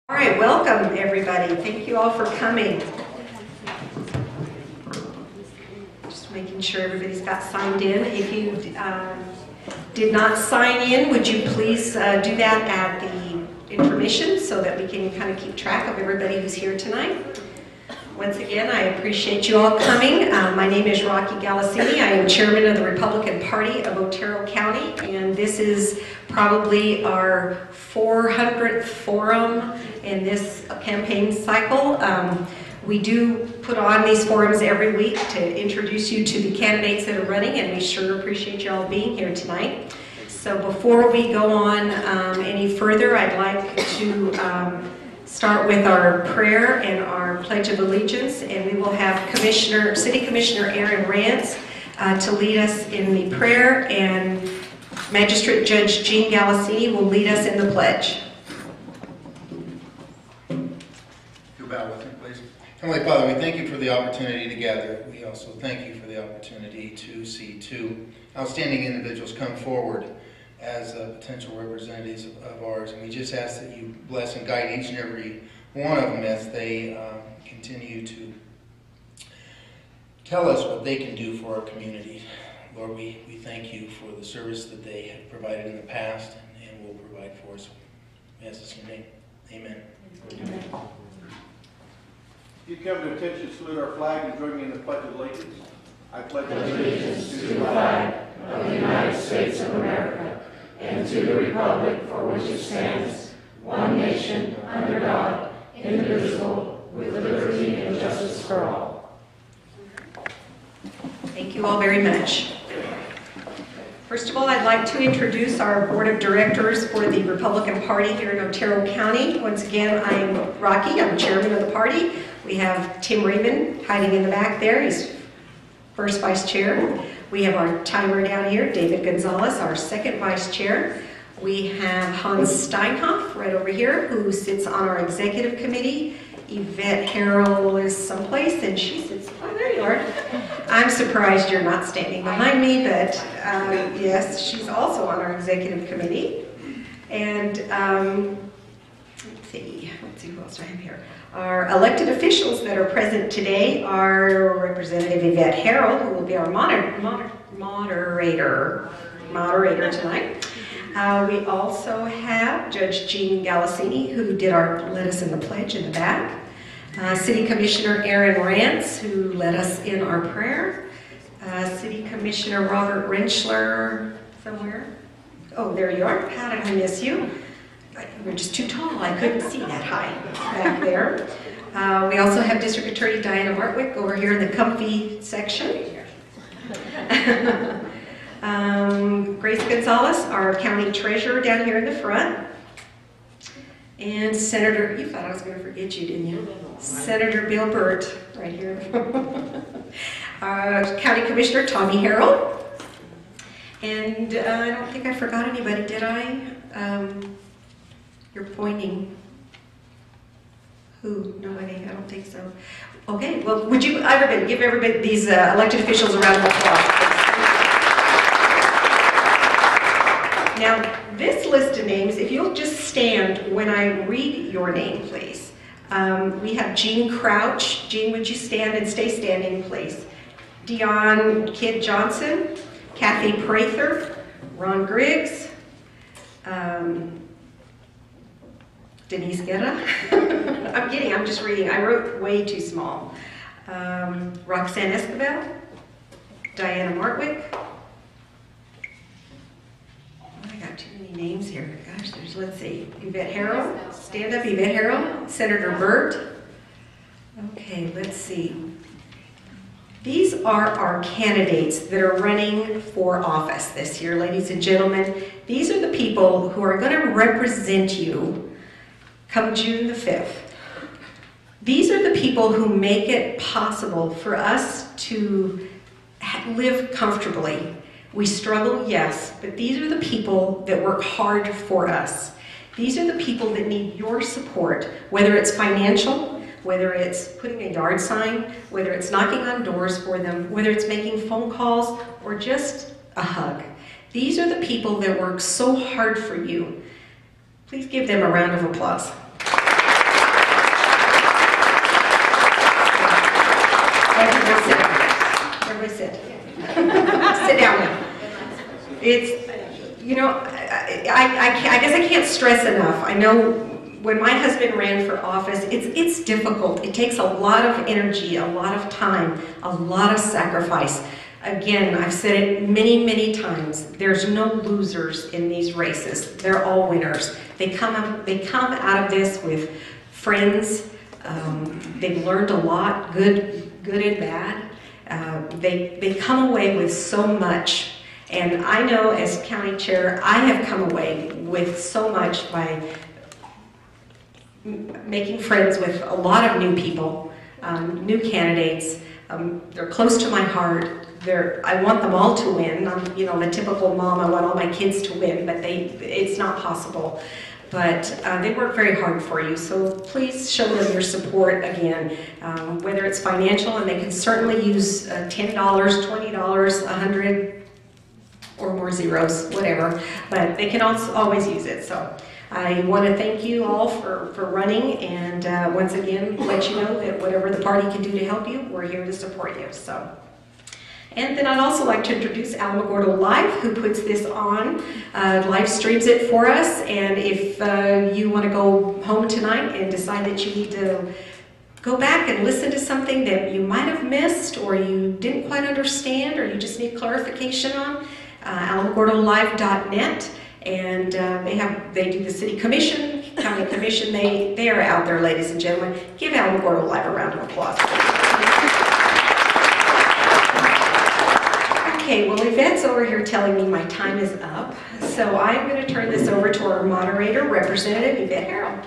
All right, welcome everybody. Thank you all for coming. Just making sure everybody's got signed in. If you did not sign in, would you please do that at the intermission so that we can kind of keep track of everybody who's here tonight. Once again, I appreciate you all coming. My name is Rocky Galasini. I am chairman of the Republican Party of Otero County, and this is probably our 400th forum in this campaign cycle. We do put on these forums every week to introduce you to the candidates that are running, and we sure appreciate you all being here tonight. So before we go on any further, I'd like to start with our prayer and our Pledge of Allegiance, and we will have City Commissioner Aaron Rance to lead us in the prayer, and Magistrate Judge Jean Galasini will lead us in the pledge. You'll bow with me, please. Heavenly Father, we thank you for the opportunity to gather. We also thank you for the opportunity to see two outstanding individuals come forward as potential representatives of ours, and we just ask that you bless and guide each and every one of them as they continue to tell us what they can do for our community. Lord, we thank you for the service that they have provided in the past and will provide for us. We ask this in your name. Amen. Amen. If you come to attention, salute our flag and join me in the Pledge of Allegiance. I pledge allegiance to the flag of the United States of America and to the republic for which it stands, one nation, under God, indivisible, with liberty and justice for all. Thank you all very much. First of all, I'd like to introduce our board of directors for the Republican Party here in Otero County. Once again, I'm Rocky, I'm chairman of the party. We have Tim Raymond hiding in the back there, he's first vice chair. We have our timer down here, David Gonzalez, our second vice chair. We have Hans Steinhoff right over here, who sits on our executive committee. Yvette Harrell is someplace, and she sits, oh, there you are. I'm surprised you're not standing behind me, but yes, she's also on our executive committee. And let's see who else do I have here. Our elected officials that are present today are Representative Yvette Harrell, who will be our moderator tonight. We also have Judge Jean Galasini, who led us in the pledge in the back. City Commissioner Aaron Rance, who led us in our prayer. City Commissioner Robert Rentschler, somewhere. Oh, there you are. How did I miss you? You were just too tall. I couldn't see that high back there. We also have District Attorney Diana Martwick over here in the comfy section. Grace Gonzalez, our county treasurer, down here in the front. And Senator, you thought I was going to forget you, didn't you? Senator Bill Burt, right here. County Commissioner Tommy Harrell. And I don't think I forgot anybody, did I? You're pointing. Who? Nobody? I don't think so. Okay, well, would you, everybody, give everybody, these elected officials a round of applause. Now, this list of names, if you'll just stand when I read your name, please. We have Jean Crouch. Jean, would you stand and stay standing, please? Dion Kidd Johnson, Kathy Prather, Ron Griggs, Denise Guerra. I'm just reading. I wrote way too small. Roxanne Escobar, Diana Martwick. I got too many names here. Gosh, let's see. Yvette Harrell. Stand up, Yvette Harrell. Senator Burt. Okay, let's see. These are our candidates that are running for office this year, ladies and gentlemen. These are the people who are going to represent you come June the 5th. These are the people who make it possible for us to live comfortably. We struggle, yes, but these are the people that work hard for us. These are the people that need your support, whether it's financial, whether it's putting a yard sign, whether it's knocking on doors for them, whether it's making phone calls, or just a hug. These are the people that work so hard for you. Please give them a round of applause. Everybody sit. Sit down now. It's, you know, I guess I can't stress enough. I know when my husband ran for office, it's difficult. It takes a lot of energy, a lot of time, a lot of sacrifice. Again, I've said it many, many times. There's no losers in these races. They're all winners. They come out of this with friends. They've learned a lot, good and bad. They come away with so much. And I know as county chair, I have come away with so much by making friends with a lot of new people, new candidates. They're close to my heart. I want them all to win. I'm, you know, the typical mom. I want all my kids to win, but it's not possible. But they work very hard for you, so please show them your support again, whether it's financial, and they can certainly use $10, $20, $100, or more zeros, whatever, but they can also always use it. So I want to thank you all for running, and once again let you know that whatever the party can do to help you, we're here to support you. So. And then I'd also like to introduce Alamogordo Live, who puts this on, live streams it for us. And if you want to go home tonight and decide that you need to go back and listen to something that you might have missed, or you didn't quite understand, or you just need clarification on, alamogordolive.net. And they do the city commission, county commission. They are out there, ladies and gentlemen. Give Alamogordo Live a round of applause. Okay, well, Yvette's over here telling me my time is up, so I'm going to turn this over to our moderator, Representative Yvette Harrell.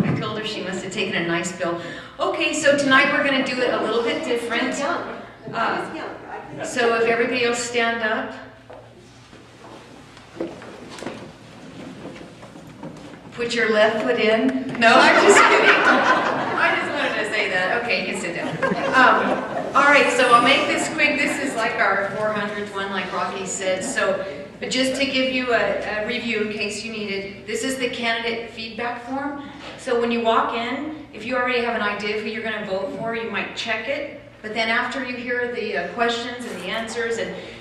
I told her she must have taken a nice pill. Okay, so tonight we're going to do it a little bit different. So if everybody else stand up. Put your left foot in. No, I'm just kidding. I just wanted to say that. Okay, you can sit down. All right, so I'll make this quick. This is like our 400th one, like Rocky said. So, but just to give you a review in case you need it, this is the candidate feedback form. So when you walk in, if you already have an idea of who you're going to vote for, you might check it. But then after you hear the questions and the answers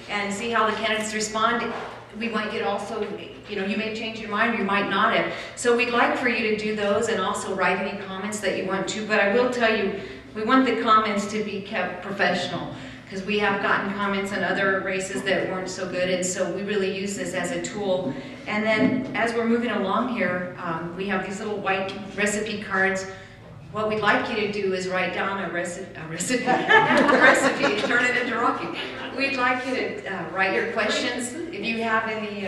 and see how the candidates respond, we might get also, you know, you may change your mind or you might not have. So we'd like for you to do those and also write any comments that you want to. But I will tell you, we want the comments to be kept professional, because we have gotten comments on other races that weren't so good, and so we really use this as a tool. And then as we're moving along here, we have these little white recipe cards. What we'd like you to do is write down a recipe, turn it into Rocky. We'd like you to write your questions. If you have any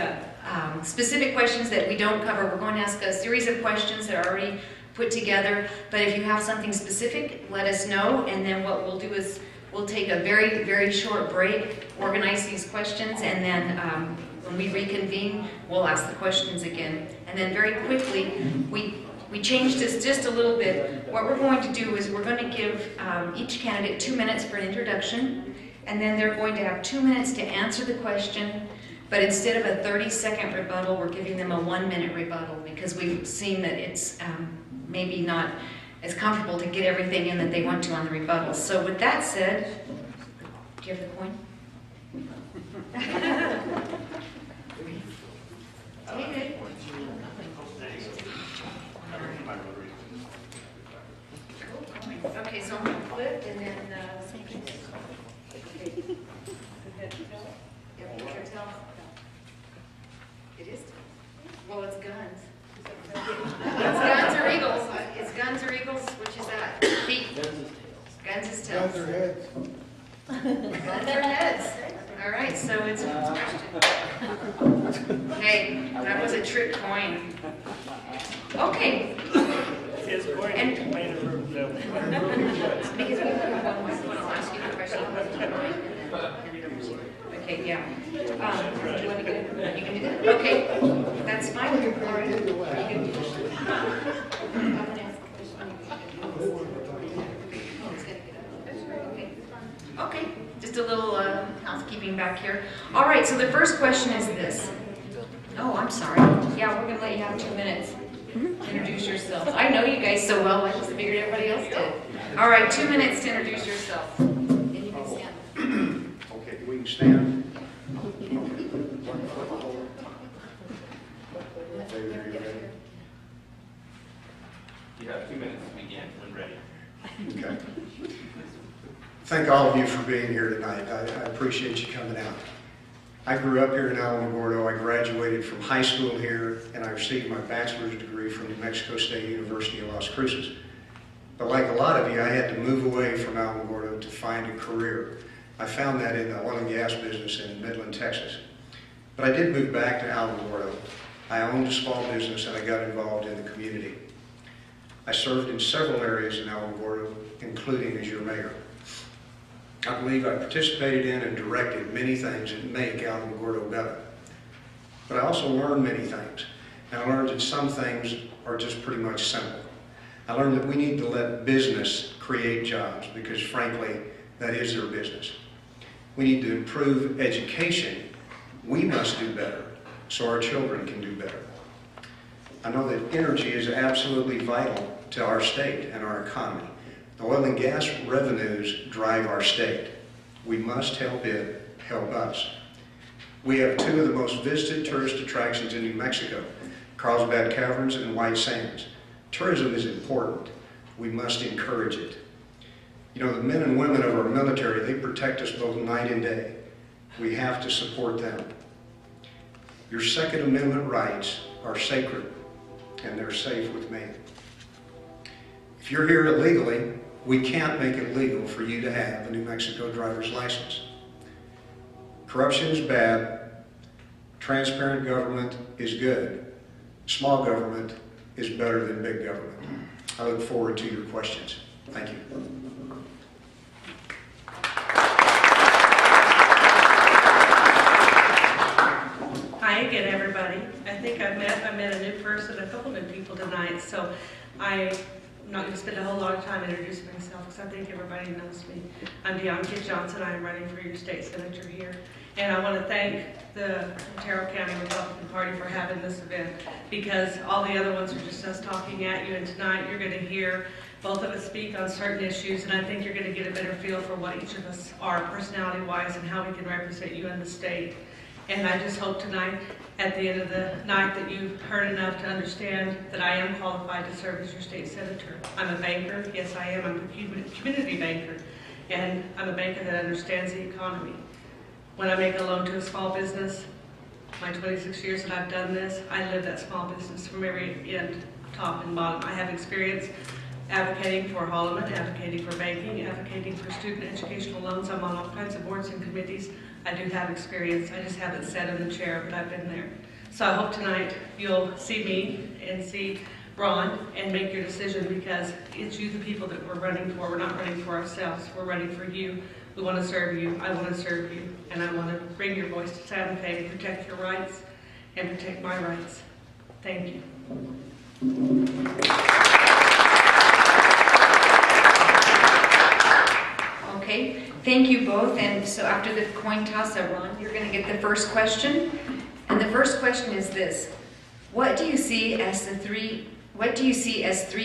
specific questions that we don't cover, we're going to ask a series of questions that are already put together. But if you have something specific, let us know. And then what we'll do is we'll take a very, very short break, organize these questions, and then when we reconvene, we'll ask the questions again. And then very quickly, we changed this just a little bit. What we're going to do is we're going to give each candidate 2 minutes for an introduction, and then they're going to have 2 minutes to answer the question, but instead of a 30-second rebuttal, we're giving them a 1-minute rebuttal, because we've seen that it's maybe not as comfortable to get everything in that they want to on the rebuttals. So with that said, do you have the coin? Take it. Okay, so I'm going to flip and then it is. Well, it's guns. It's guns or eagles. It's guns or eagles. Which is that? Feet. Guns is tails. Guns or heads. Guns or heads. All right, so it's a question. Hey, that was a trick coin. Okay. It's going And- to play the room, though. Because we have one more, I'll ask you the question. Okay, yeah. Do you want to get it? You can do that? Okay, that's fine. All right. You can do it. Okay, just a little housekeeping back here. All right, so the first question is this. Oh, I'm sorry. Yeah, we're going to let you have 2 minutes. Introduce yourselves. I know you guys so well, I just figured everybody else did. All right, 2 minutes to introduce yourself. And you can stand. Okay, we can stand. You have 2 minutes to begin when ready. Okay. Thank all of you for being here tonight. I appreciate you coming out. I grew up here in Alamogordo. I graduated from high school here, and I received my bachelor's degree from New Mexico State University in Las Cruces. But like a lot of you, I had to move away from Alamogordo to find a career. I found that in the oil and gas business in Midland, Texas. But I did move back to Alamogordo. I owned a small business, and I got involved in the community. I served in several areas in Alamogordo, including as your mayor. I believe I participated in and directed many things that make Alamogordo better. But I also learned many things. And I learned that some things are just pretty much simple. I learned that we need to let business create jobs because, frankly, that is their business. We need to improve education. We must do better so our children can do better. I know that energy is absolutely vital to our state and our economy. The oil and gas revenues drive our state. We must help it help us. We have two of the most visited tourist attractions in New Mexico, Carlsbad Caverns and White Sands. Tourism is important. We must encourage it. You know, the men and women of our military, they protect us both night and day. We have to support them. Your Second Amendment rights are sacred, and they're safe with me. If you're here illegally, we can't make it legal for you to have a New Mexico driver's license. Corruption is bad. Transparent government is good. Small government is better than big government. I look forward to your questions. Thank you. Hi again, everybody. I think I met a new person, a couple new people tonight, so I'm not going to spend a whole lot of time introducing myself because I think everybody knows me. I'm Deonka Johnson. I'm running for your state senator here. And I want to thank the Otero County Republican Party for having this event because all the other ones are just us talking at you, and tonight you're going to hear both of us speak on certain issues, and I think you're going to get a better feel for what each of us are personality-wise and how we can represent you in the state. And I just hope tonight, at the end of the night, that you've heard enough to understand that I am qualified to serve as your state senator. I'm a banker. Yes, I am. I'm a community banker. And I'm a banker that understands the economy. When I make a loan to a small business, my 26 years that I've done this, I live that small business from every end, top and bottom. I have experience advocating for Holloman, advocating for banking, advocating for student educational loans. I'm on all kinds of boards and committees. I do have experience. I just haven't sat in the chair, but I've been there. So I hope tonight you'll see me and see Ron and make your decision because it's you, the people, that we're running for. We're not running for ourselves. We're running for you. We want to serve you. I want to serve you. And I want to bring your voice to Santa Fe and protect your rights and protect my rights. Thank you. Okay, thank you both. And so after the coin toss, Ron, you're going to get the first question. And the first question is this: What do you see as three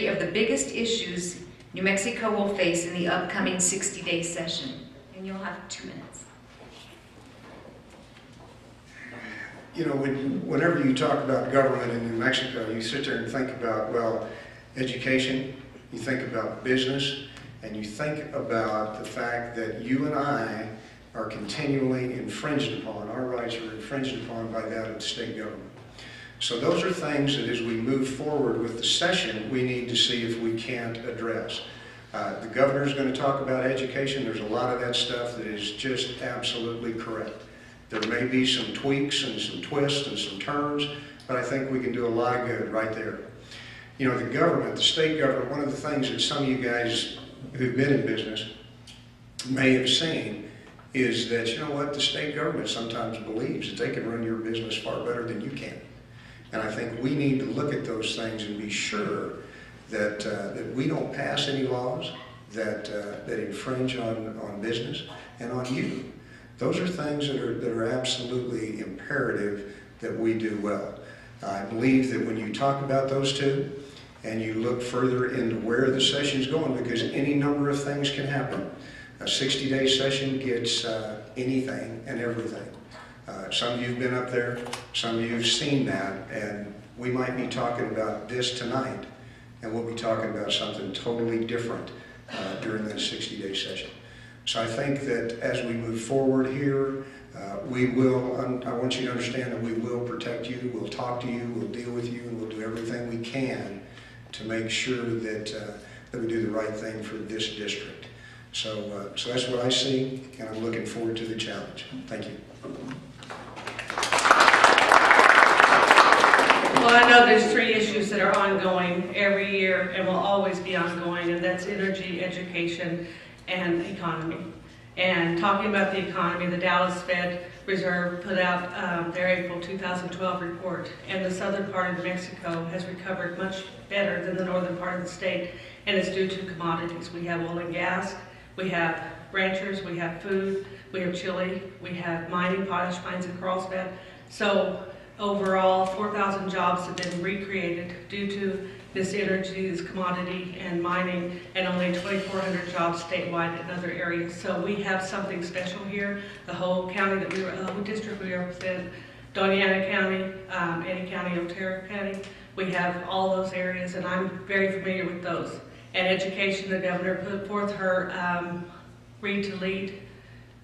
of the biggest issues New Mexico will face in the upcoming 60-day session? And you'll have 2 minutes. You know, whenever you talk about government in New Mexico, you sit there and think about, well, education, you think about business, and you think about the fact that you and I are continually infringed upon. Our rights are infringed upon by that of the state government. So those are things that as we move forward with the session, we need to see if we can't address. The governor's going to talk about education. There's a lot of that stuff that is just absolutely correct. There may be some tweaks and some twists and some turns, but I think we can do a lot of good right there. You know, the government, the state government, one of the things that some of you guys who've been in business may have seen is that, you know what, the state government sometimes believes that they can run your business far better than you can. And I think we need to look at those things and be sure that, that we don't pass any laws that infringe on business and on you. Those are things that are absolutely imperative that we do well. I believe that when you talk about those two and you look further into where the session's going, because any number of things can happen. A 60-day session gets anything and everything. Some of you have been up there, some of you have seen that, and we might be talking about this tonight, and we'll be talking about something totally different during that 60-day session. So I think that as we move forward here, we will, I want you to understand that we will protect you, we'll talk to you, we'll deal with you, and we'll do everything we can to make sure that, that we do the right thing for this district. So, so that's what I see, and I'm looking forward to the challenge. Thank you. Well, I know there's 3 issues that are ongoing every year and will always be ongoing, and that's energy, education, and economy. And talking about the economy, the Dallas Fed Reserve put out their April 2012 report, and the southern part of New Mexico has recovered much better than the northern part of the state, and it's due to commodities. We have oil and gas, we have ranchers, we have food, we have chili, we have mining, potash mines in Carlsbad. So overall, 4,000 jobs have been recreated due to this energy, this commodity, and mining, and only 2,400 jobs statewide in other areas. So we have something special here. The whole county that the whole district we represent, Doña Ana County, Eddy County, Otero County, we have all those areas, and I'm very familiar with those. And education, the governor put forth her Read to Lead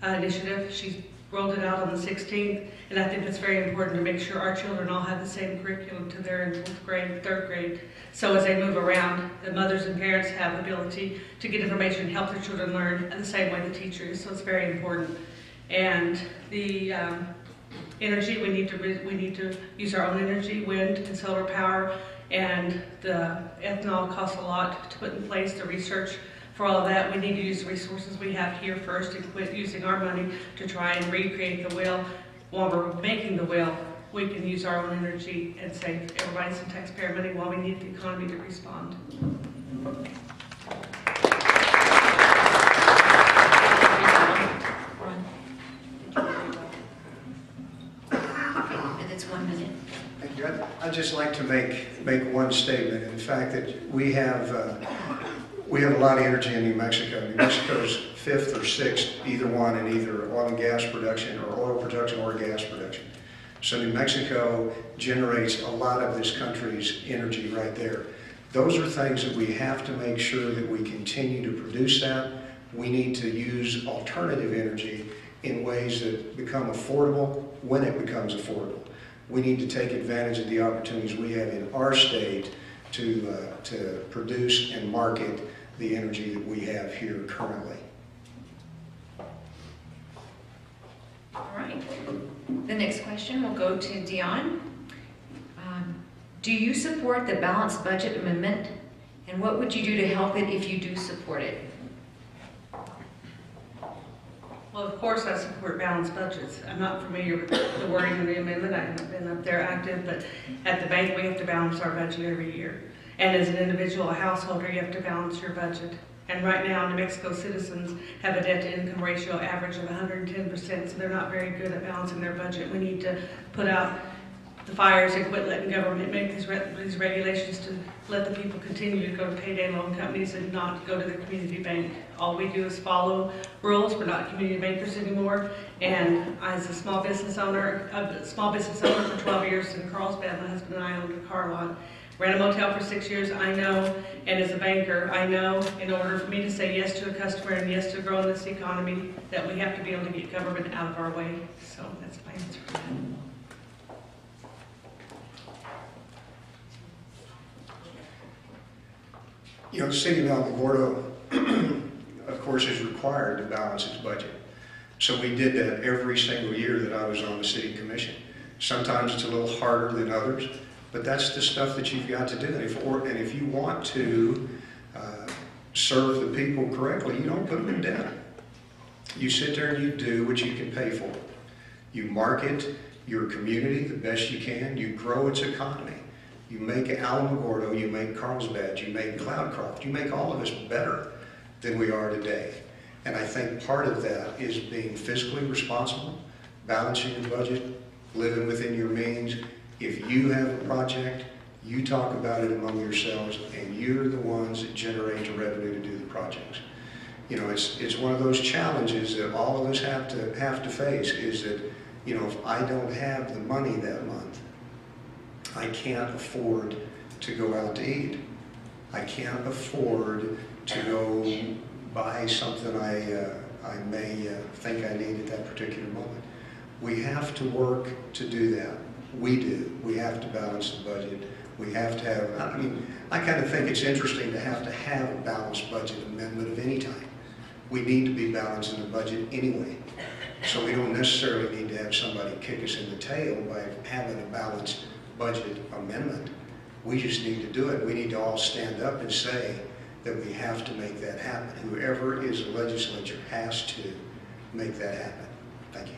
initiative. She rolled it out on the 16th, and I think it's very important to make sure our children all have the same curriculum to their in 4th grade, 3rd grade. So as they move around, the mothers and parents have ability to get information and help their children learn in the same way the teachers. So it's very important. And the energy, we need to use our own energy, wind and solar power, and the ethanol costs a lot to put in place, the research. For all of that, we need to use the resources we have here first and quit using our money to try and recreate the wheel. While we're making the wheel, we can use our own energy and save everybody some taxpayer money while we need the economy to respond. And it's 1 minute. Thank you. I'd just like to make one statement. In fact, that we have a lot of energy in New Mexico. New Mexico's 5th or 6th, either one, in either oil and gas production or oil production or gas production. So New Mexico generates a lot of this country's energy right there. Those are things that we have to make sure that we continue to produce that. We need to use alternative energy in ways that become affordable when it becomes affordable. We need to take advantage of the opportunities we have in our state to produce and market the energy that we have here currently. All right. The next question will go to Dion. Do you support the balanced budget amendment? And what would you do to help it if you do support it? Well, of course I support balanced budgets. I'm not familiar with the wording of the amendment. I haven't been up there active, but at the bank we have to balance our budget every year. And as an individual, a householder, you have to balance your budget. And right now, New Mexico citizens have a debt-to-income ratio average of 110%, so they're not very good at balancing their budget. We need to put out the fires and quit letting government make these regulations to let the people continue to go to payday loan companies and not go to the community bank. All we do is follow rules. We're not community bankers anymore. And as a small business owner for 12 years in Carlsbad, my husband and I owned a car lot. Ran a motel for 6 years. I know, and as a banker, I know in order for me to say yes to a customer and yes to growing this economy, that we have to be able to get government out of our way. So that's my answer for that. You know, the city of Alamogordo, of course, is required to balance its budget. So we did that every single year that I was on the city commission. Sometimes it's a little harder than others, but that's the stuff that you've got to do. And if you want to serve the people correctly, you don't put them in debt. You sit there and you do what you can pay for. You market your community the best you can. You grow its economy. You make Alamogordo, you make Carlsbad, you make Cloudcroft, you make all of us better than we are today. And I think part of that is being fiscally responsible, balancing your budget, living within your means, If you have a project, you talk about it among yourselves, and you're the ones that generate the revenue to do the projects. You know, it's one of those challenges that all of us have to face, is that, you know, if I don't have the money that month, I can't afford to go out to eat. I can't afford to go buy something I may think I need at that particular moment. We have to work to do that. We do. We have to balance the budget. We have to have, I mean, I kind of think it's interesting to have a balanced budget amendment of any time. We need to be balancing the budget anyway. So we don't necessarily need to have somebody kick us in the tail by having a balanced budget amendment. We just need to do it. We need to all stand up and say that we have to make that happen. Whoever is the legislature has to make that happen. Thank you.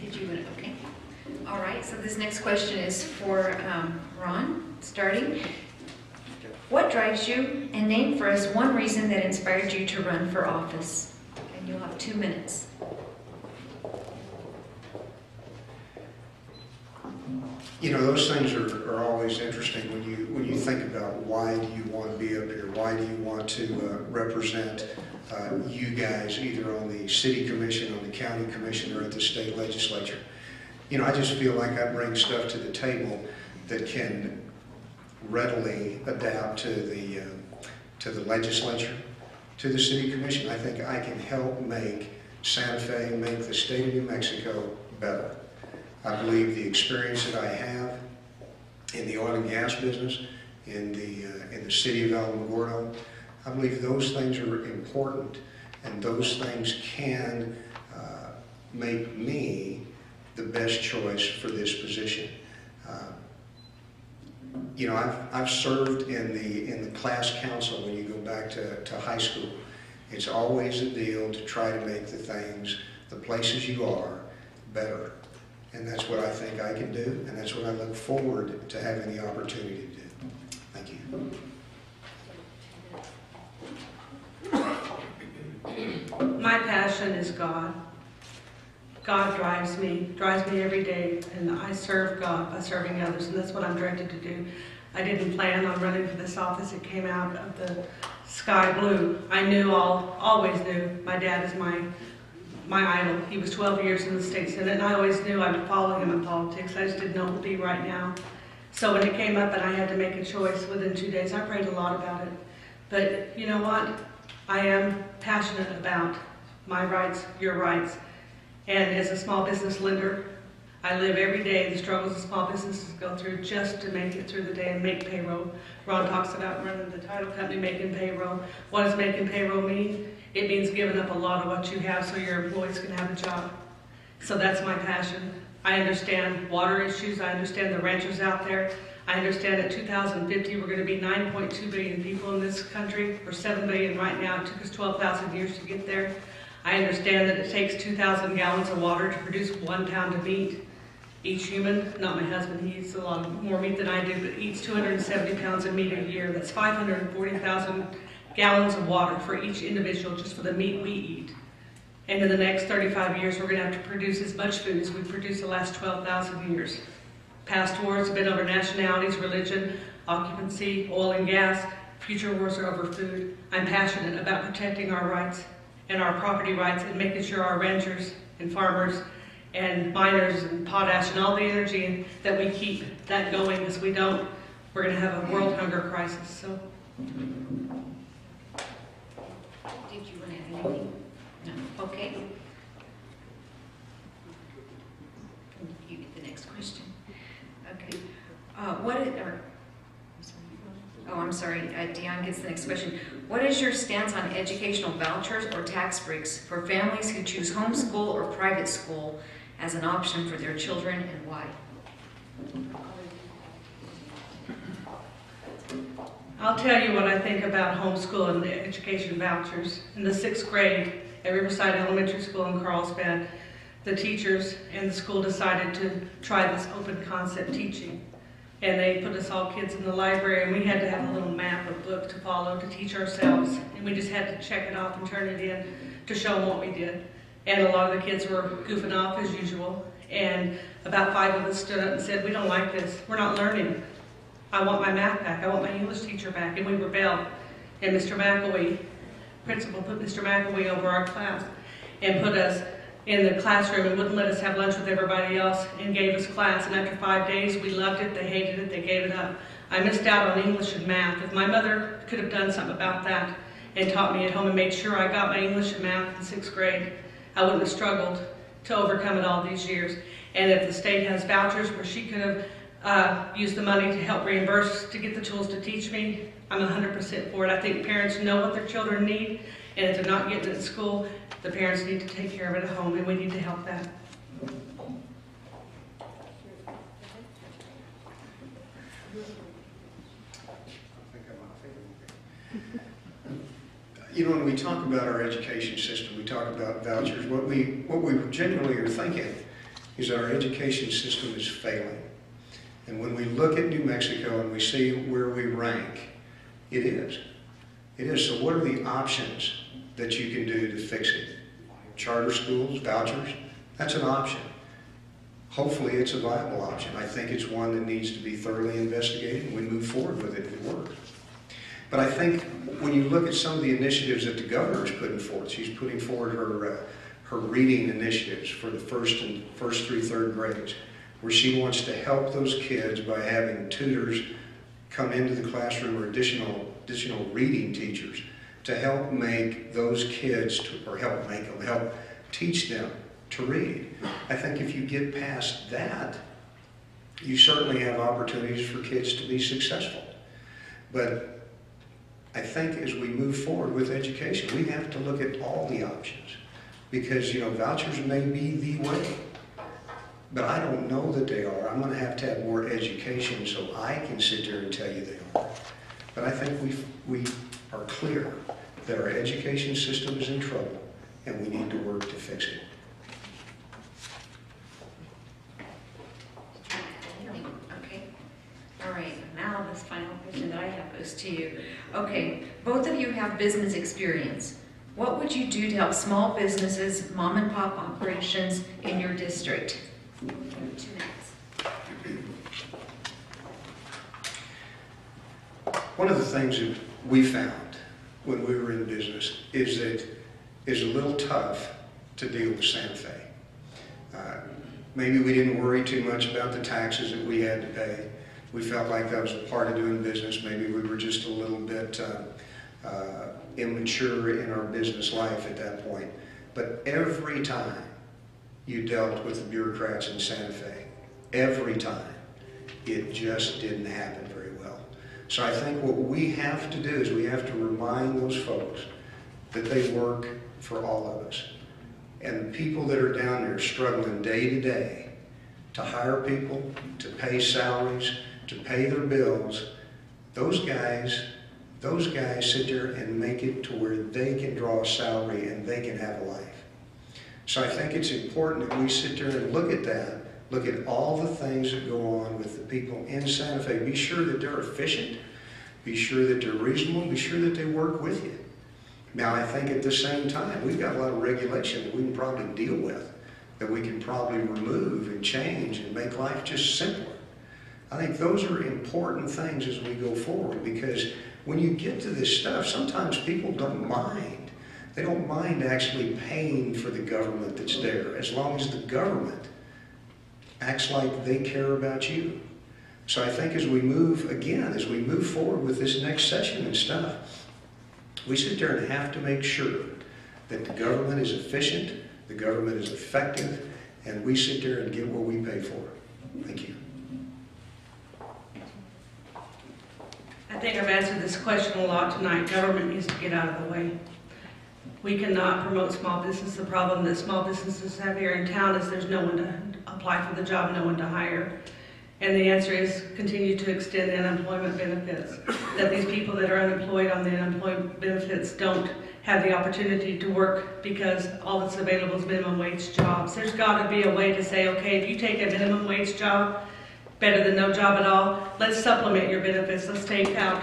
Did you want to, okay. All right, so this next question is for Ron, starting. What drives you, and name for us one reason that inspired you to run for office? And you'll have 2 minutes. You know, those things are always interesting when you think about why do you want to be up here? Why do you want to represent you guys either on the city commission, on the county commission, or at the state legislature? You know, I just feel like I bring stuff to the table that can readily adapt to the legislature, to the city commission. I think I can help make Santa Fe, make the state of New Mexico better. I believe the experience that I have in the oil and gas business, in the city of Alamogordo, I believe those things are important, and those things can make me the best choice for this position. You know, I've served in the class council when you go back to high school. It's always a deal to try to make the places you are, better. And that's what I think I can do, and that's what I look forward to having the opportunity to do. Thank you. My passion is God. God drives me every day, and I serve God by serving others, and that's what I'm directed to do. I didn't plan on running for this office. It came out of the sky blue. I always knew my dad is my idol. He was 12 years in the state senate, and I always knew I would follow him in politics. I just didn't know it would be right now. So when it came up and I had to make a choice within 2 days, I prayed a lot about it. But you know what? I am passionate about my rights, your rights. And as a small business lender, I live every day the struggles of small businesses go through just to make it through the day and make payroll. Ron talks about running the title company, making payroll. What does making payroll mean? It means giving up a lot of what you have so your employees can have a job. So that's my passion. I understand water issues. I understand the ranchers out there. I understand that 2050 we're going to be 9.2 billion people in this country. We're 7 billion right now. It took us 12,000 years to get there. I understand that it takes 2,000 gallons of water to produce 1 pound of meat. Each human, not my husband, he eats a lot more meat than I do, but eats 270 pounds of meat a year. That's 540,000 gallons of water for each individual just for the meat we eat. And in the next 35 years, we're going to have to produce as much food as we've produced the last 12,000 years. Past wars have been over nationalities, religion, occupancy, oil and gas. Future wars are over food. I'm passionate about protecting our rights and our property rights and making sure our ranchers and farmers and miners and potash and all the energy that we keep that going, because we don't, we're going to have a world hunger crisis. So. Did you want to add anything? No. Okay. You get the next question. Okay. I'm sorry. Dion gets the next question. What is your stance on educational vouchers or tax breaks for families who choose homeschool or private school as an option for their children, and why? I'll tell you what I think about homeschool and the education vouchers. In the 6th grade at Riverside Elementary School in Carlsbad, the teachers and the school decided to try this open concept teaching. And they put us all kids in the library, and we had to have a little map, a book to follow to teach ourselves. And we just had to check it off and turn it in to show them what we did. And a lot of the kids were goofing off as usual. And about 5 of us stood up and said, we don't like this, we're not learning. I want my math back, I want my English teacher back, and we rebelled. And Mr. McElwee, principal, put Mr. McElwee over our class and put us in the classroom and wouldn't let us have lunch with everybody else and gave us class. And after 5 days, we loved it, they hated it, they gave it up. I missed out on English and math. If my mother could have done something about that and taught me at home and made sure I got my English and math in 6th grade, I wouldn't have struggled to overcome it all these years. And if the state has vouchers where she could have used the money to help reimburse to get the tools to teach me, I'm 100% for it. I think parents know what their children need, and if they're not getting it in school, the parents need to take care of it at home, and we need to help that. You know, when we talk about our education system, we talk about vouchers, what we genuinely are thinking is our education system is failing. And when we look at New Mexico and we see where we rank, it is. It is. So what are the options that you can do to fix it? Charter schools, vouchers, that's an option. Hopefully it's a viable option. I think it's one that needs to be thoroughly investigated and we move forward with it if it works. But I think when you look at some of the initiatives that the governor is putting forth, she's putting forward her reading initiatives for the first through third grades, where she wants to help those kids by having tutors come into the classroom or additional reading teachers to help make those kids, help teach them to read. I think if you get past that, you certainly have opportunities for kids to be successful. But I think as we move forward with education, we have to look at all the options because, you know, vouchers may be the way, but I don't know that they are. I'm going to have more education so I can sit there and tell you they are. But I think we are clear that our education system is in trouble and we need to work to fix it. Okay. All right. Now this final question that I have goes to you. Okay. Both of you have business experience. What would you do to help small businesses, mom and pop operations in your district? 2 minutes. One of the things that we found when we were in business is that it's a little tough to deal with Santa Fe. Maybe we didn't worry too much about the taxes that we had to pay. We felt like that was a part of doing business. Maybe we were just a little bit immature in our business life at that point. But every time you dealt with the bureaucrats in Santa Fe, every time, it just didn't happen very well. So I think what we have to do is we have to remind those folks that they work for all of us. And the people that are down there struggling day to day to hire people, to pay salaries, to pay their bills, those guys sit there and make it to where they can draw a salary and they can have a life. So I think it's important that we sit there and look at that, look at all the things that go on with the people in Santa Fe. Be sure that they're efficient, be sure that they're reasonable, be sure that they work with you. Now I think at the same time, we've got a lot of regulation that we can probably deal with, that we can probably remove and change and make life just simpler. I think those are important things as we go forward, because when you get to this stuff, sometimes people don't mind. They don't mind actually paying for the government that's there, as long as the government acts like they care about you. So I think as we move forward with this next session and stuff, we sit there and have to make sure that the government is efficient, the government is effective, and we sit there and get what we pay for. Thank you. I think I've answered this question a lot tonight. Government needs to get out of the way. We cannot promote small business. The problem that small businesses have here in town is there's no one to apply for the job, no one to hire. And the answer is continue to extend the unemployment benefits. That these people that are unemployed on the unemployment benefits don't have the opportunity to work because all that's available is minimum wage jobs. There's got to be a way to say, okay, if you take a minimum wage job, better than no job at all, let's supplement your benefits. Let's take out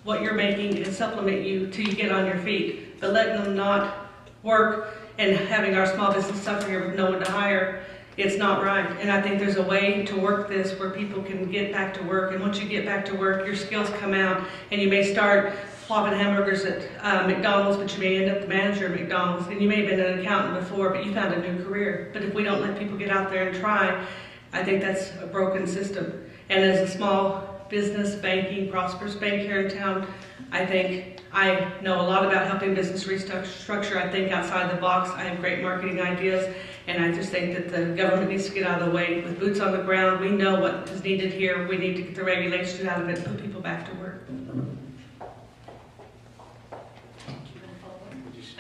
what you're making and supplement you till you get on your feet. But letting them not work and having our small business suffer here with no one to hire It's not right. And I think there's a way to work this where people can get back to work. And once you get back to work, your skills come out, and you may start flopping hamburgers at McDonald's, but you may end up the manager at McDonald's. And you may have been an accountant before, but you found a new career. But if we don't let people get out there and try, I think that's a broken system. And as a small business, banking, prosperous bank here in town, I think I know a lot about helping business restructure. I think outside the box. I have great marketing ideas, and I just think that the government needs to get out of the way. With boots on the ground, we know what is needed here. We need to get the regulations out of it and put people back to work.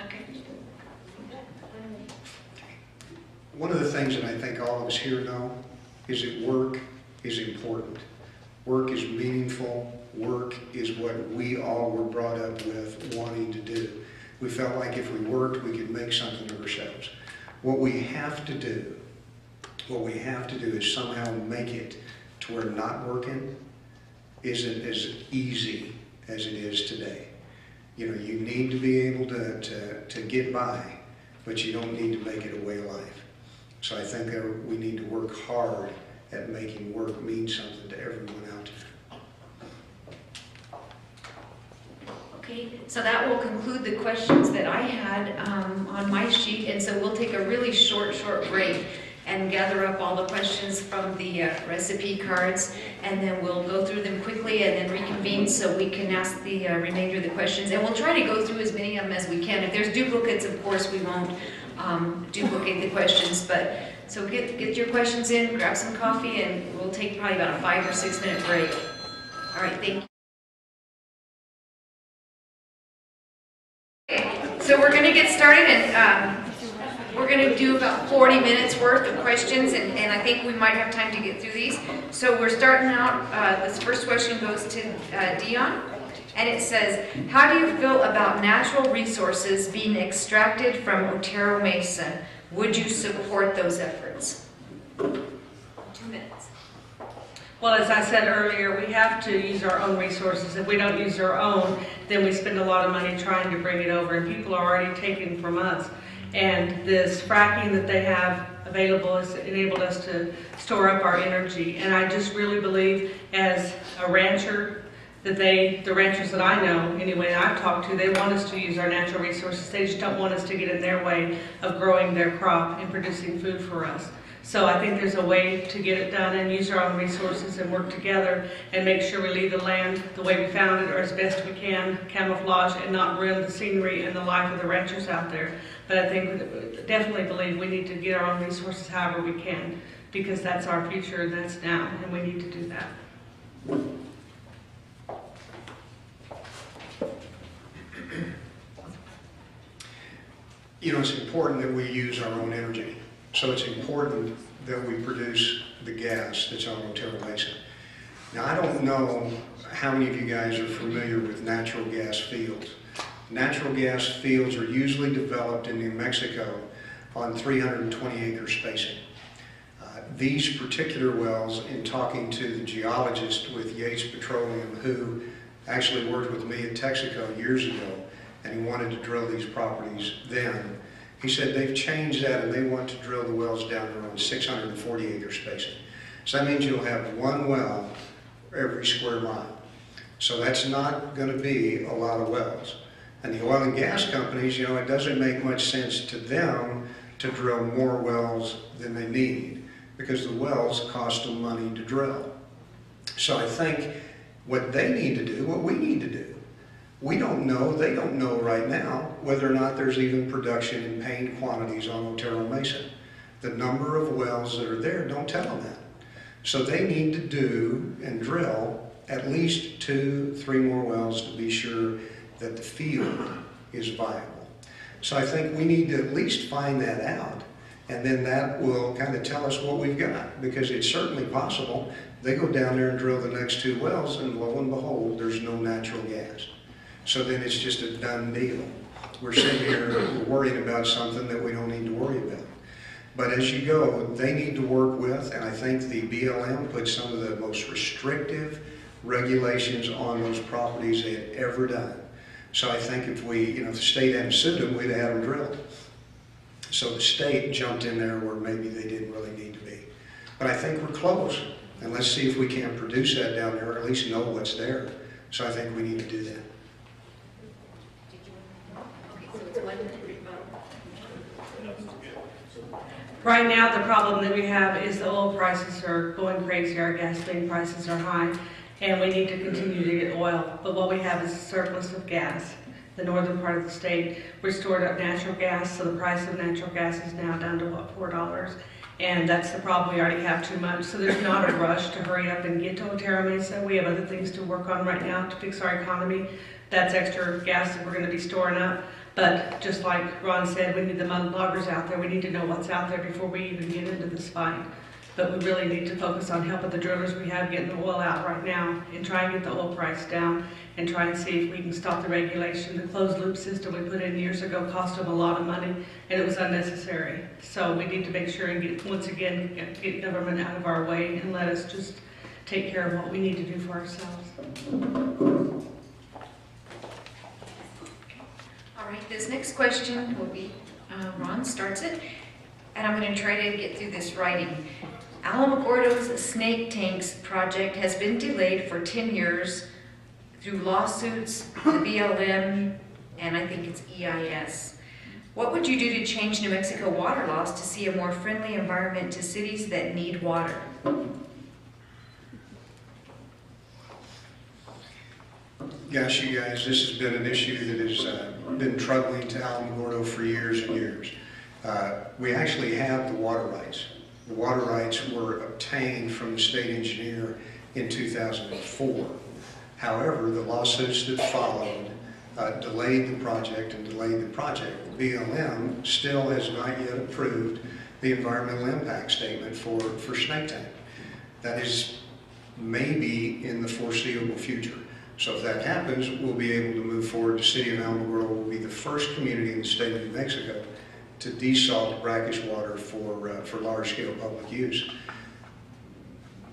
Okay. One of the things that I think all of us here know is that work is important. Work is meaningful. Work is what we all were brought up with wanting to do. We felt like if we worked, we could make something of ourselves. What we have to do is somehow make it to where not working isn't as easy as it is today. You know, you need to be able to get by, but you don't need to make it a way of life. So I think that we need to work hard at making work mean something to everyone out there. Okay, so that will conclude the questions that I had on my sheet, and so we'll take a really short break and gather up all the questions from the recipe cards, and then we'll go through them quickly and then reconvene so we can ask the remainder of the questions. And we'll try to go through as many of them as we can. If there's duplicates, of course, we won't duplicate the questions, but so get your questions in, grab some coffee, and we'll take probably about a 5 or 6 minute break. All right, thank you. So we're going to get started, and we're going to do about 40 minutes worth of questions, and I think we might have time to get through these. So we're starting out, this first question goes to Dion, and it says, how do you feel about natural resources being extracted from Otero Mesa? Would you support those efforts? 2 minutes. Well, as I said earlier, we have to use our own resources. If we don't use our own, then we spend a lot of money trying to bring it over, and people are already taking from us. And this fracking that they have available has enabled us to store up our energy. And I just really believe, as a rancher, that the ranchers that I know, anyway, that I've talked to, they want us to use our natural resources. They just don't want us to get in their way of growing their crop and producing food for us. So I think there's a way to get it done and use our own resources and work together and make sure we leave the land the way we found it, or as best we can, camouflage and not ruin the scenery and the life of the ranchers out there. But I think, definitely believe we need to get our own resources however we can, because that's our future and that's now, and we need to do that. You know, it's important that we use our own energy. So it's important that we produce the gas that's on Otero Mesa. Now, I don't know how many of you guys are familiar with natural gas fields. Natural gas fields are usually developed in New Mexico on 320-acre spacing. These particular wells, in talking to the geologist with Yates Petroleum, who actually worked with me at Texaco years ago, and he wanted to drill these properties then, he said they've changed that and they want to drill the wells down to around 640-acre spacing. So that means you'll have one well every square mile. So that's not going to be a lot of wells. And the oil and gas companies, you know, it doesn't make much sense to them to drill more wells than they need, because the wells cost them money to drill. So I think what they need to do, what we need to do, we don't know, they don't know right now whether or not there's even production in paying quantities on Otero Mesa. The number of wells that are there don't tell them that. So they need to do and drill at least 2-3 more wells to be sure that the field is viable. So I think we need to at least find that out, and then that will kind of tell us what we've got, because it's certainly possible they go down there and drill the next 2 wells, and lo and behold, there's no natural gas. So then it's just a done deal. We're sitting here worrying about something that we don't need to worry about. But as you go, they need to work with, and I think the BLM put some of the most restrictive regulations on those properties they had ever done. So I think if if the state hadn't sued them, we'd have had them drilled. So the state jumped in there where maybe they didn't really need But I think we're close, and let's see if we can't produce that down there, or at least know what's there. So I think we need to do that. Right now, the problem that we have is the oil prices are going crazy, our gasoline prices are high, and we need to continue to get oil. But what we have is a surplus of gas. The northern part of the state, we stored up natural gas, so the price of natural gas is now down to, what, $4? And that's the problem, we already have too much. So there's not a rush to hurry up and get to Otero Mesa. We have other things to work on right now to fix our economy. That's extra gas that we're gonna be storing up. But just like Ron said, we need the mud loggers out there. We need to know what's out there before we even get into this fight. But we really need to focus on helping the drillers we have getting the oil out right now and try and get the oil price down and try and see if we can stop the regulation. The closed loop system we put in years ago cost them a lot of money and it was unnecessary. So we need to make sure and get, once again, get government out of our way and let us just take care of what we need to do for ourselves. All right, this next question will be, Ron starts it, and I'm going to try to get through this writing. Alamogordo's snake tanks project has been delayed for 10 years through lawsuits, the BLM, and I think it's EIS. What would you do to change New Mexico water laws to see a more friendly environment to cities that need water? Gosh, you guys, this has been an issue that has been troubling to Alamogordo for years and years. We actually have the water rights. The water rights were obtained from the state engineer in 2004. However, the lawsuits that followed delayed the project and delayed the project. The BLM still has not yet approved the environmental impact statement for Snake Tank. That is maybe in the foreseeable future. So if that happens, we'll be able to move forward. The city of Alamogordo will be the first community in the state of New Mexico to desalt brackish water for large-scale public use.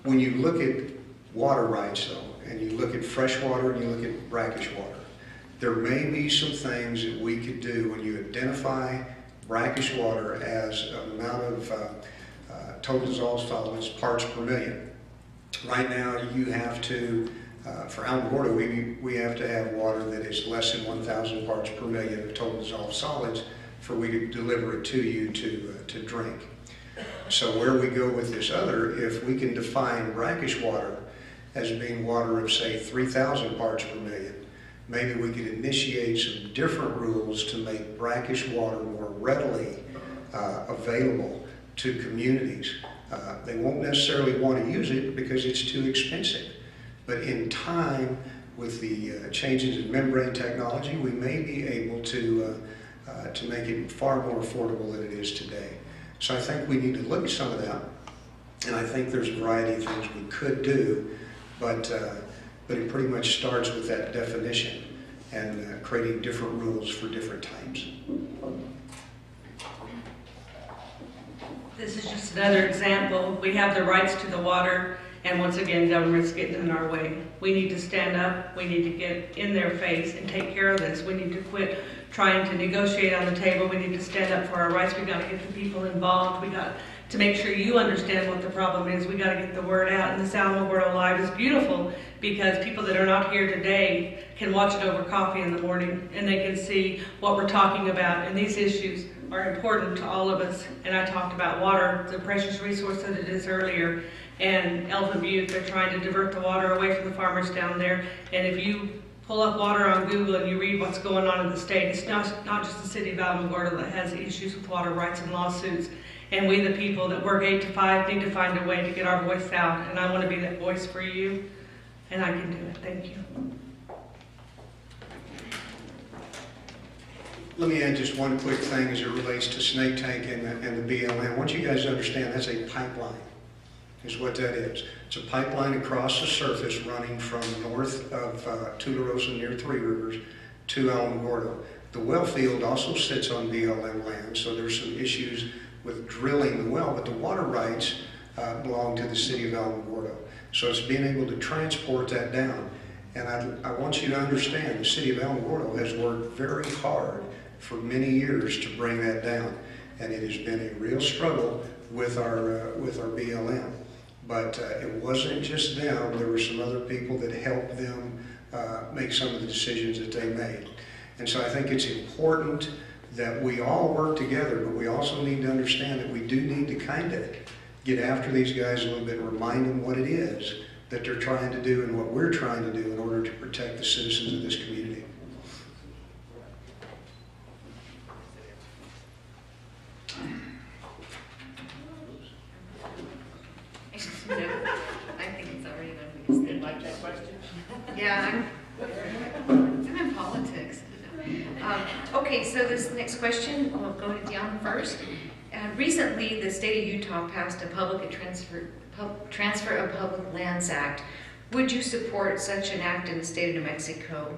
When you look at water rights, though, and you look at fresh water and you look at brackish water, there may be some things that we could do when you identify brackish water as an amount of total dissolved solids parts per million. Right now, you have to for Alamogordo, we have to have water that is less than 1,000 parts per million of total dissolved solids for we to deliver it to you to drink. So where we go with this other, if we can define brackish water as being water of, say, 3,000 parts per million, maybe we could initiate some different rules to make brackish water more readily available to communities. They won't necessarily want to use it because it's too expensive. But in time, with the changes in membrane technology, we may be able to make it far more affordable than it is today. So I think we need to look at some of that, and I think there's a variety of things we could do, but it pretty much starts with that definition and creating different rules for different types. This is just another example. We have the rights to the water. And once again, government's getting in our way. We need to stand up. We need to get in their face and take care of this. We need to quit trying to negotiate on the table. We need to stand up for our rights. We got to get the people involved. We got to make sure you understand what the problem is. We got to get the word out. And this Alamogordo Live is beautiful because people that are not here today can watch it over coffee in the morning and they can see what we're talking about. And these issues are important to all of us. And I talked about water, the precious resource that it is earlier. And Elephant Butte, they're trying to divert the water away from the farmers down there. And if you pull up water on Google and you read what's going on in the state, it's not just the city of Alamogordo that has issues with water rights and lawsuits. And we, the people that work 8 to 5, need to find a way to get our voice out. And I want to be that voice for you, and I can do it. Thank you. Let me add just one quick thing as it relates to Snake Tank and the BLM. I want you guys to understand that's a pipeline. Is what that is. It's a pipeline across the surface running from north of Tularosa near Three Rivers to Alamogordo. The well field also sits on BLM land, so there's some issues with drilling the well, but the water rights belong to the city of Alamogordo. So it's being able to transport that down. And I want you to understand the city of Alamogordo has worked very hard for many years to bring that down. And it has been a real struggle with our BLM. But it wasn't just them. There were some other people that helped them make some of the decisions that they made. And so I think it's important that we all work together, but we also need to understand that we do need to kind of get after these guys a little bit and remind them what it is that they're trying to do and what we're trying to do in order to protect the citizens of this community. I think it's already when we Didn't like that question? Yeah, I'm in politics. Okay, so this next question, I'll go to Dion first. Recently, the state of Utah passed a Transfer of Public Lands Act. Would you support such an act in the state of New Mexico?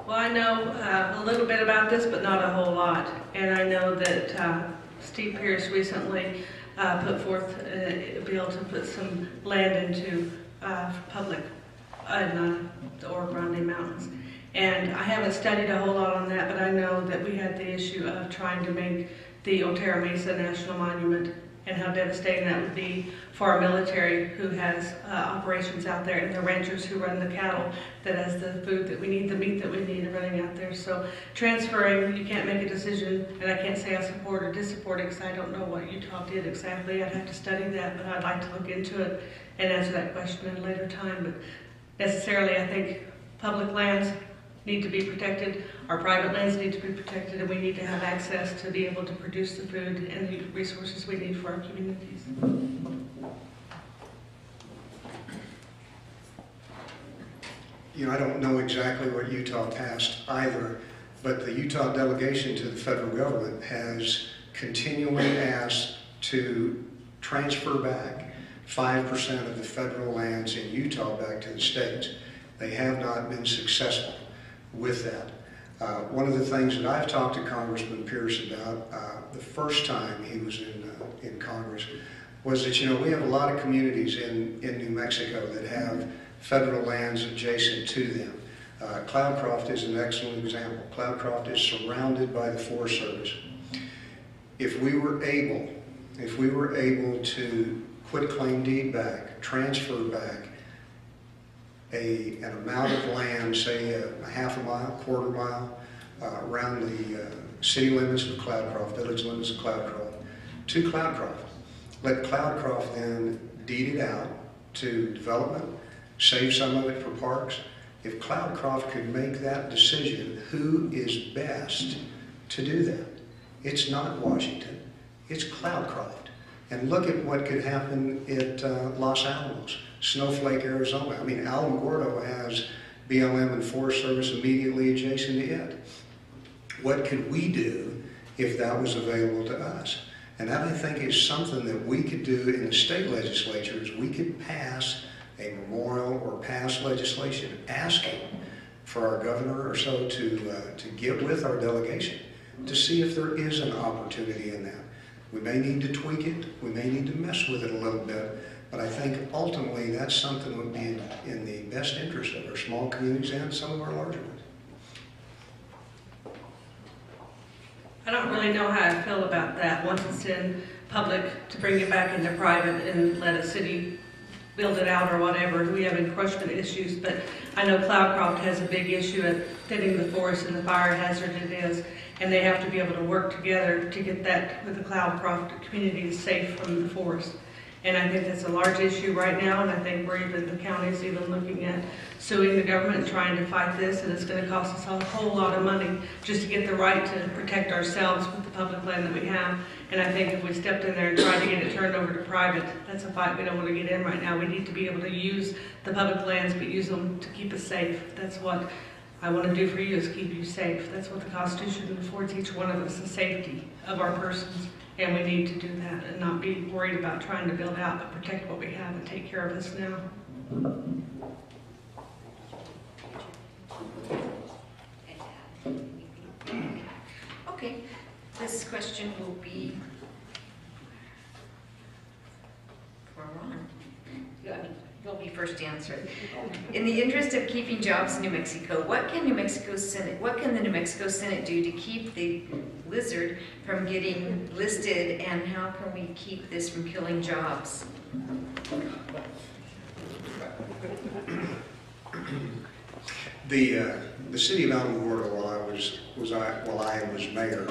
Well, I know a little bit about this, but not a whole lot. And I know that Steve Pierce recently put forth a bill to put some land into public in the Oro Grande Mountains. And I haven't studied a whole lot on that, but I know that we had the issue of trying to make the Otero Mesa National Monument and how devastating that would be for our military who has operations out there and the ranchers who run the cattle that has the food that we need, the meat that we need running out there. So transferring, you can't make a decision, and I can't say I support or dissupport it because I don't know what Utah did exactly. I'd have to study that, but I'd like to look into it and answer that question at a later time. But necessarily, I think public lands need to be protected, our private lands need to be protected, and we need to have access to be able to produce the food and the resources we need for our communities. You know, I don't know exactly what Utah passed either, but the Utah delegation to the federal government has continually asked to transfer back 5% of the federal lands in Utah back to the states. They have not been successful with that. One of the things that I've talked to Congressman Pierce about the first time he was in Congress was that, you know, we have a lot of communities in New Mexico that have federal lands adjacent to them. Cloudcroft is an excellent example. Cloudcroft is surrounded by the Forest Service. If we were able to quit claim deed back, transfer back an amount of land, say a half a mile, quarter mile, around the city limits of Cloudcroft, village limits of Cloudcroft, to Cloudcroft. Let Cloudcroft then deed it out to development, save some of it for parks. If Cloudcroft could make that decision, who is best to do that? It's not Washington, it's Cloudcroft. And look at what could happen at Los Alamos, Snowflake, Arizona. I mean, Alamogordo has BLM and Forest Service immediately adjacent to it. What could we do if that was available to us? And that, I think, is something that we could do in the state legislatures. We could pass a memorial or pass legislation asking for our governor or so to get with our delegation to see if there is an opportunity in that. We may need to tweak it, we may need to mess with it a little bit, but I think ultimately that's something that would be in the best interest of our small communities and some of our larger ones. I don't really know how I feel about that once it's in public to bring it back into private and let a city build it out or whatever. We have encroachment issues, but I know Cloudcroft has a big issue at thinning the forest and the fire hazard it is, and they have to be able to work together to get that with the Cloudcroft community safe from the forest. And I think that's a large issue right now, and I think the county's even looking at suing the government and trying to fight this, and it's going to cost us a whole lot of money just to get the right to protect ourselves with the public land that we have. And I think if we stepped in there and tried to get it turned over to private, that's a fight we don't want to get in right now. We need to be able to use the public lands, but use them to keep us safe. That's what I want to do for you, is keep you safe. That's what the Constitution affords each one of us, the safety of our persons. And we need to do that and not be worried about trying to build out, but protect what we have and take care of us now. Okay, this question will be for Ron. You'll be first to answer it. In the interest of keeping jobs in New Mexico, what can the New Mexico Senate do to keep the lizard from getting listed, and how can we keep this from killing jobs? The city of Alamogordo, while I was mayor,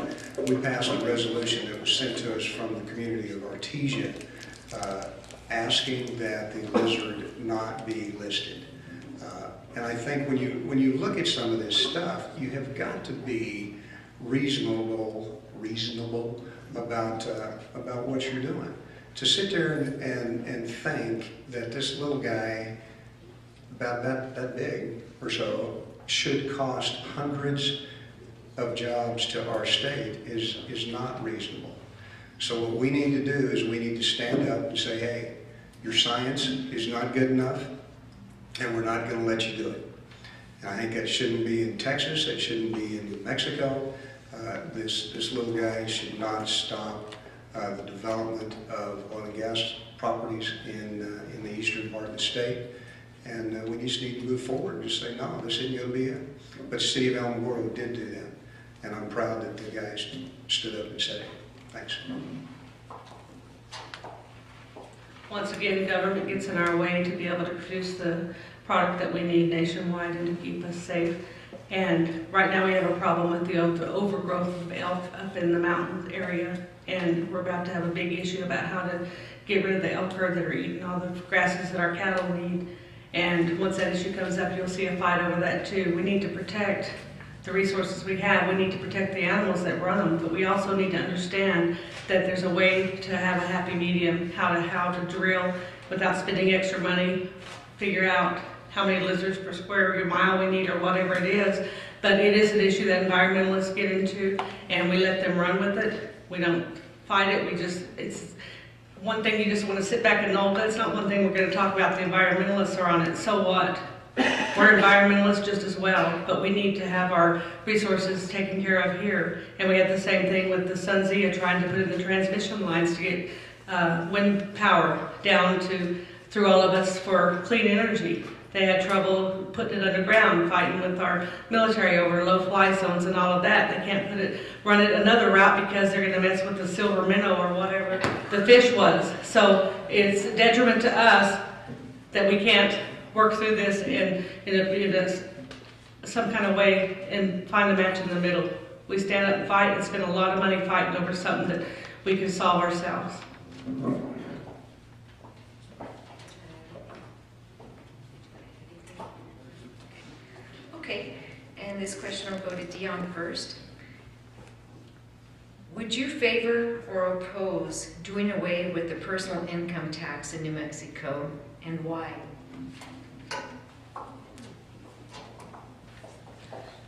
we passed a resolution that was sent to us from the community of Artesia, asking that the lizard not be listed. And I think when you look at some of this stuff, you have got to be reasonable about what you're doing. To sit there and think that this little guy, about that big or so, should cost hundreds of jobs to our state is not reasonable. So what we need to do is we need to stand up and say, hey, your science is not good enough, and we're not going to let you do it. And I think that shouldn't be in Texas, that shouldn't be in New Mexico. This little guy should not stop the development of oil and gas properties in the eastern part of the state. And we just need to move forward and just say, no, this isn't going to be it. But the city of Alamogordo did do that. And I'm proud that the guys stood up and said it. Thanks. Once again, government gets in our way to be able to produce the product that we need nationwide and to keep us safe. And right now we have a problem with the overgrowth of elk up in the mountain area. And we're about to have a big issue about how to get rid of the elk herd that are eating all the grasses that our cattle need. And once that issue comes up, you'll see a fight over that too. We need to protect the resources we have. We need to protect the animals that run them, but we also need to understand that there's a way to have a happy medium, how to drill without spending extra money, figure out how many lizards per square mile we need or whatever it is. But it is an issue that environmentalists get into, and we let them run with it. We don't fight it. It's one thing you just want to sit back and know, that's not one thing we're going to talk about. The environmentalists are on it. So what? We're environmentalists just as well, but we need to have our resources taken care of here. And we had the same thing with the SunZia trying to put in the transmission lines to get wind power down through all of us for clean energy. They had trouble putting it underground, fighting with our military over low-fly zones and all of that. They can't run it another route because they're going to mess with the silver minnow or whatever the fish was. So it's a detriment to us that we can't work through this in some kind of way and find a match in the middle. We stand up and fight and spend a lot of money fighting over something that we can solve ourselves. Okay, and this question will go to Dion first. Would you favor or oppose doing away with the personal income tax in New Mexico, and why?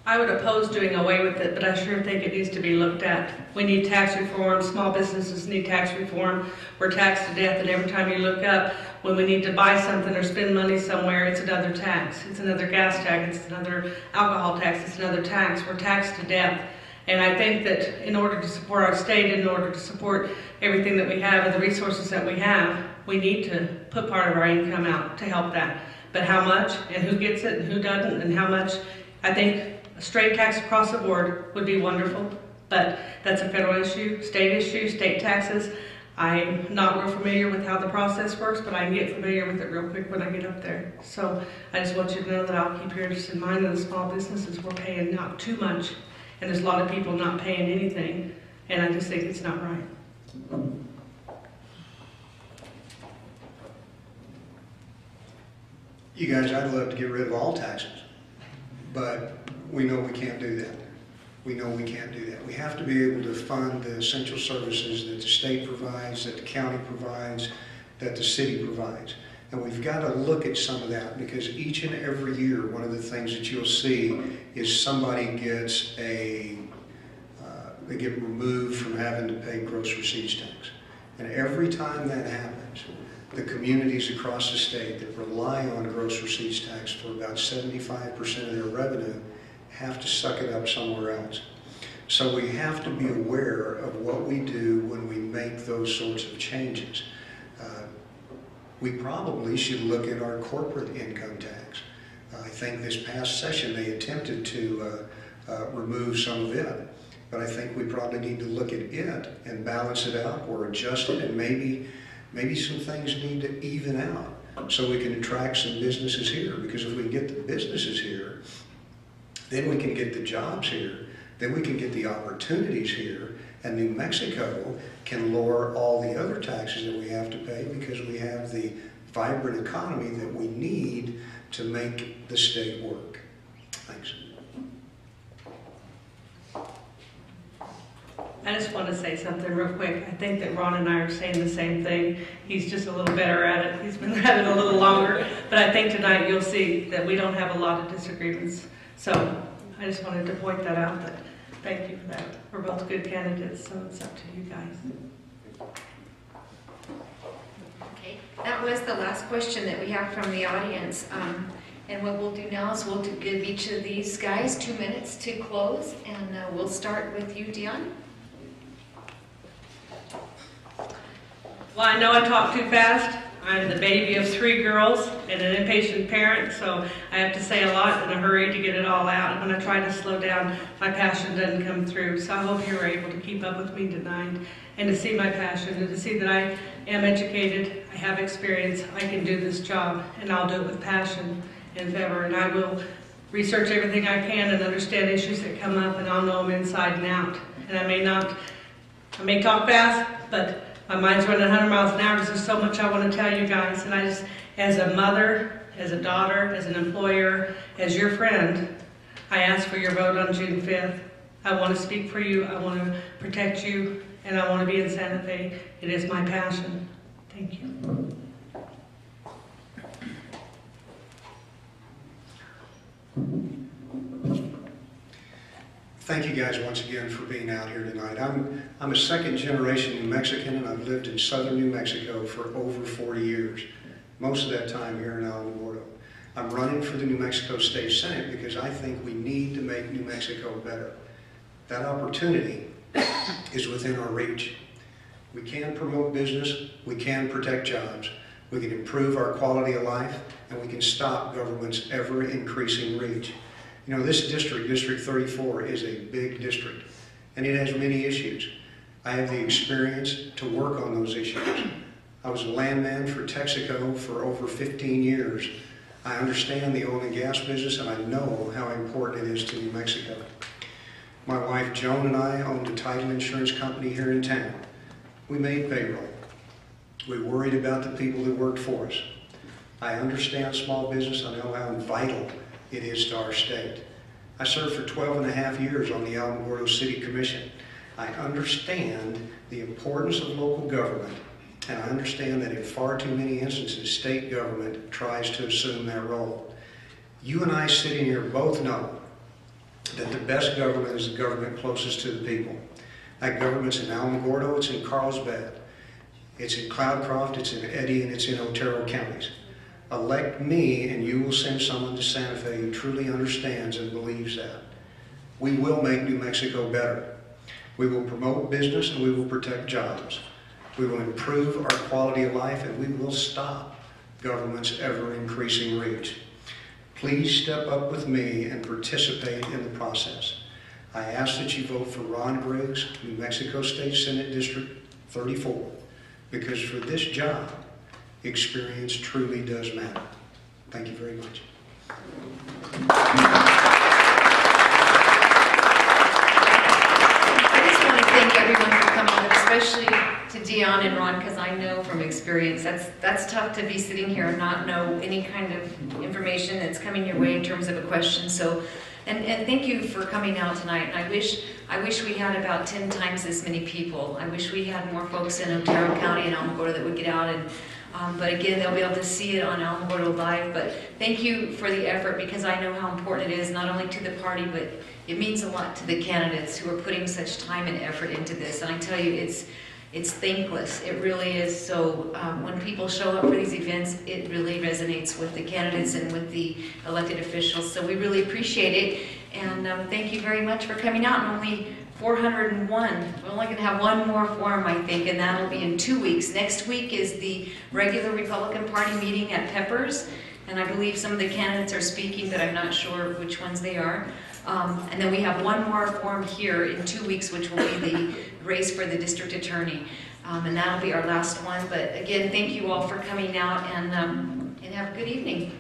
I would oppose doing away with it, but I sure think it needs to be looked at. We need tax reform. Small businesses need tax reform. We're taxed to death, and every time you look up, when we need to buy something or spend money somewhere, it's another tax. It's another gas tax. It's another alcohol tax. It's another tax. We're taxed to death. And I think that in order to support our state, in order to support everything that we have and the resources that we have, we need to put part of our income out to help that. But how much and who gets it and who doesn't and how much, I think a straight tax across the board would be wonderful, but that's a federal issue, state taxes. I'm not real familiar with how the process works, but I can get familiar with it real quick when I get up there. So I just want you to know that I'll keep your interest in mind, and the small businesses we're paying not too much, and there's a lot of people not paying anything, and I just think it's not right. You guys, I'd love to get rid of all taxes, but we know we can't do that. We know we can't do that. We have to be able to fund the essential services that the state provides, that the county provides, that the city provides. And we've got to look at some of that, because each and every year, one of the things that you'll see is somebody gets they get removed from having to pay gross receipts tax. And every time that happens, the communities across the state that rely on gross receipts tax for about 75% of their revenue have to suck it up somewhere else. So we have to be aware of what we do when we make those sorts of changes. we probably should look at our corporate income tax. I think this past session they attempted to remove some of it, but I think we probably need to look at it and balance it out or adjust it, and maybe some things need to even out so we can attract some businesses here, because if we get the businesses here, then we can get the jobs here, then we can get the opportunities here, and New Mexico can lower all the other taxes that we have to pay because we have the vibrant economy that we need to make the state work. Thanks. I just want to say something real quick. I think that Ron and I are saying the same thing. He's just a little better at it. He's been at it a little longer. But I think tonight you'll see that we don't have a lot of disagreements. So I just wanted to point that out. That thank you for that. We're both good candidates, so it's up to you guys. Okay, that was the last question that we have from the audience. And what we'll do now is we'll give each of these guys 2 minutes to close, and we'll start with you, Dion. Well, I know I talk too fast. I'm the baby of 3 girls and an impatient parent, so I have to say a lot in a hurry to get it all out. And when I try to slow down, my passion doesn't come through. So I hope you were able to keep up with me tonight and to see my passion and to see that I am educated, I have experience, I can do this job, and I'll do it with passion and fervor. And I will research everything I can and understand issues that come up, and I'll know them inside and out. And I may talk fast, but my mind's running 100 miles an hour because there's so much I want to tell you guys. And I just, as a mother, as a daughter, as an employer, as your friend, I ask for your vote on June 5th. I want to speak for you, I want to protect you, and I want to be in Santa Fe. It is my passion. Thank you. Thank you guys once again for being out here tonight. I'm a second generation New Mexican, and I've lived in southern New Mexico for over 40 years, most of that time here in Alamogordo. I'm running for the New Mexico State Senate because I think we need to make New Mexico better. That opportunity is within our reach. We can promote business, we can protect jobs, we can improve our quality of life, and we can stop government's ever-increasing reach. You know, this district, District 34, is a big district, and it has many issues. I have the experience to work on those issues. I was a landman for Texaco for over 15 years. I understand the oil and gas business, and I know how important it is to New Mexico. My wife Joan and I owned a title insurance company here in town. We made payroll. We worried about the people that worked for us. I understand small business. I know how vital it is to our state. I served for 12.5 years on the Alamogordo City Commission. I understand the importance of local government, and I understand that in far too many instances, state government tries to assume that role. You and I sitting here both know that the best government is the government closest to the people. That government's in Alamogordo, it's in Carlsbad, it's in Cloudcroft, it's in Eddy, and it's in Otero counties. Elect me, and you will send someone to Santa Fe who truly understands and believes that. We will make New Mexico better. We will promote business, and we will protect jobs. We will improve our quality of life, and we will stop government's ever-increasing reach. Please step up with me and participate in the process. I ask that you vote for Ron Griggs, New Mexico State Senate District 34, because for this job, experience truly does matter. Thank you very much. I just want to thank everyone for coming, especially to Dion and Ron, because I know from experience that's tough to be sitting here and not know any kind of information that's coming your way in terms of a question. So, and thank you for coming out tonight. And I wish we had about 10 times as many people. I wish we had more folks in Otero County and Alamogordo that would get out and. But again, they'll be able to see it on Alamogordo Live. But thank you for the effort, because I know how important it is, not only to the party, but it means a lot to the candidates who are putting such time and effort into this. And I tell you, it's thankless. It really is. So when people show up for these events, it really resonates with the candidates and with the elected officials. So we really appreciate it. And thank you very much for coming out. And only 401. We're only going to have one more forum, I think, and that'll be in 2 weeks. Next week is the regular Republican Party meeting at Peppers, and I believe some of the candidates are speaking, but I'm not sure which ones they are. And then we have one more forum here in 2 weeks, which will be the race for the district attorney. And that'll be our last one. But again, thank you all for coming out, and have a good evening.